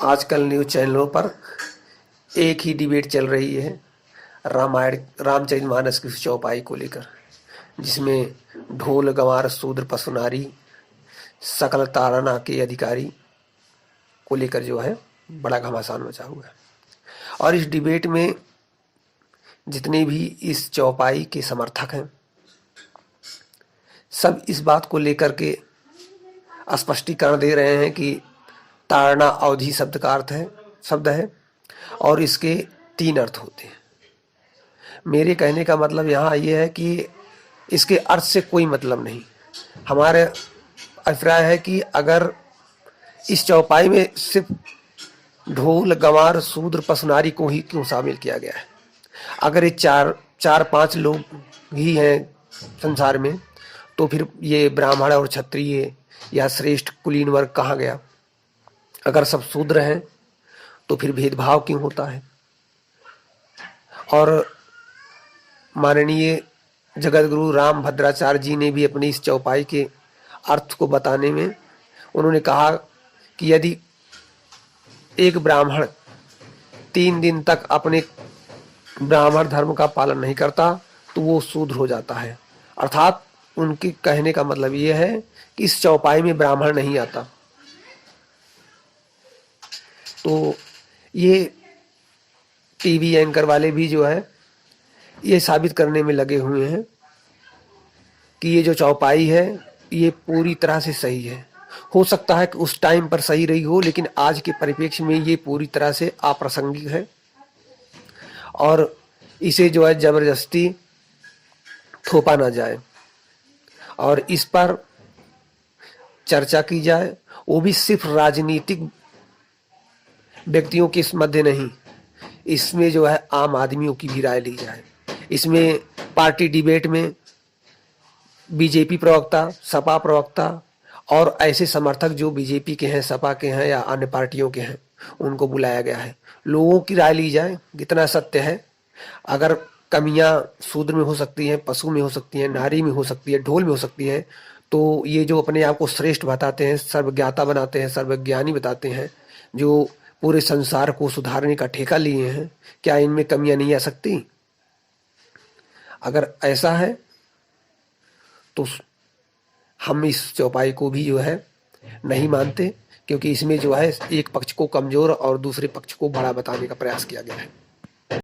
आजकल न्यूज़ चैनलों पर एक ही डिबेट चल रही है रामायण रामचरितमानस की चौपाई को लेकर, जिसमें ढोल गंवार शूद्र पशु नारी सकल ताड़ना के अधिकारी को लेकर जो है बड़ा घमासान मचा हुआ है। और इस डिबेट में जितने भी इस चौपाई के समर्थक हैं, सब इस बात को लेकर के स्पष्टीकरण दे रहे हैं कि ताड़ना अवधि शब्द है और इसके 3 अर्थ होते हैं। मेरे कहने का मतलब यहाँ ये है कि इसके अर्थ से कोई मतलब नहीं। हमारे अभिप्राय है कि अगर इस चौपाई में सिर्फ ढोल गंवार शूद्र पशु नारी को ही क्यों शामिल किया गया है? अगर ये चार पांच लोग ही हैं संसार में, तो फिर ये ब्राह्मण और क्षत्रिय या श्रेष्ठ कुलीन वर्ग कहाँ गया? अगर सब शूद्र हैं तो फिर भेदभाव क्यों होता है? और माननीय जगतगुरु राम भद्राचार्य जी ने भी अपनी इस चौपाई के अर्थ को बताने में उन्होंने कहा कि यदि एक ब्राह्मण 3 दिन तक अपने ब्राह्मण धर्म का पालन नहीं करता तो वो शूद्र हो जाता है। अर्थात उनके कहने का मतलब ये है कि इस चौपाई में ब्राह्मण नहीं आता। तो ये टीवी एंकर वाले भी जो है ये साबित करने में लगे हुए हैं कि ये जो चौपाई है ये पूरी तरह से सही है। हो सकता है कि उस टाइम पर सही रही हो, लेकिन आज के परिप्रेक्ष्य में ये पूरी तरह से अप्रासंगिक है और इसे जो है जबरदस्ती थोपा ना जाए और इस पर चर्चा की जाए, वो भी सिर्फ राजनीतिक व्यक्तियों के मध्य नहीं, इसमें जो है आम आदमियों की भी राय ली जाए। इसमें पार्टी डिबेट में बीजेपी प्रवक्ता, सपा प्रवक्ता और ऐसे समर्थक जो बीजेपी के हैं, सपा के हैं या अन्य पार्टियों के हैं, उनको बुलाया गया है। लोगों की राय ली जाए कितना सत्य है। अगर कमियां शूद्र में हो सकती हैं, पशु में हो सकती हैं, नारी में हो सकती है, ढोल में हो सकती है, तो ये जो अपने आप को श्रेष्ठ बताते हैं, सर्वज्ञाता बनाते हैं, सर्वज्ञानी बताते हैं, जो पूरे संसार को सुधारने का ठेका लिए हैं, क्या इनमें कमियां नहीं आ सकती? अगर ऐसा है तो हम इस चौपाई को भी जो है नहीं मानते, क्योंकि इसमें जो है एक पक्ष को कमजोर और दूसरे पक्ष को बड़ा बताने का प्रयास किया गया है।